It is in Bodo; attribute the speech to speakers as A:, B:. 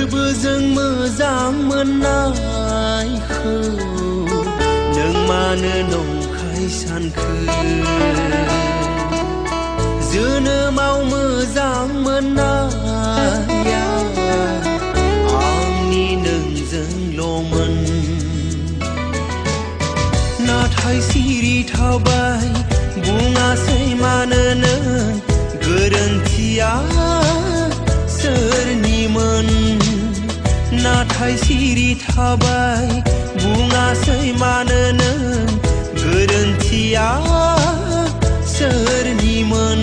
A: लोगोजों मोजां मोननायखौ नों मानो नंखाय सानखो जोनोमाव मोजां मोननाया आंनि नोंजोंल'मोन नाथाय सिरि थाबाय बुङासै मानो नों गोरोन्थिया सोरनिमोन नाथाय सिरि थाबाय बुङासै मानो नों गोरोन्थिया सोरनिमोन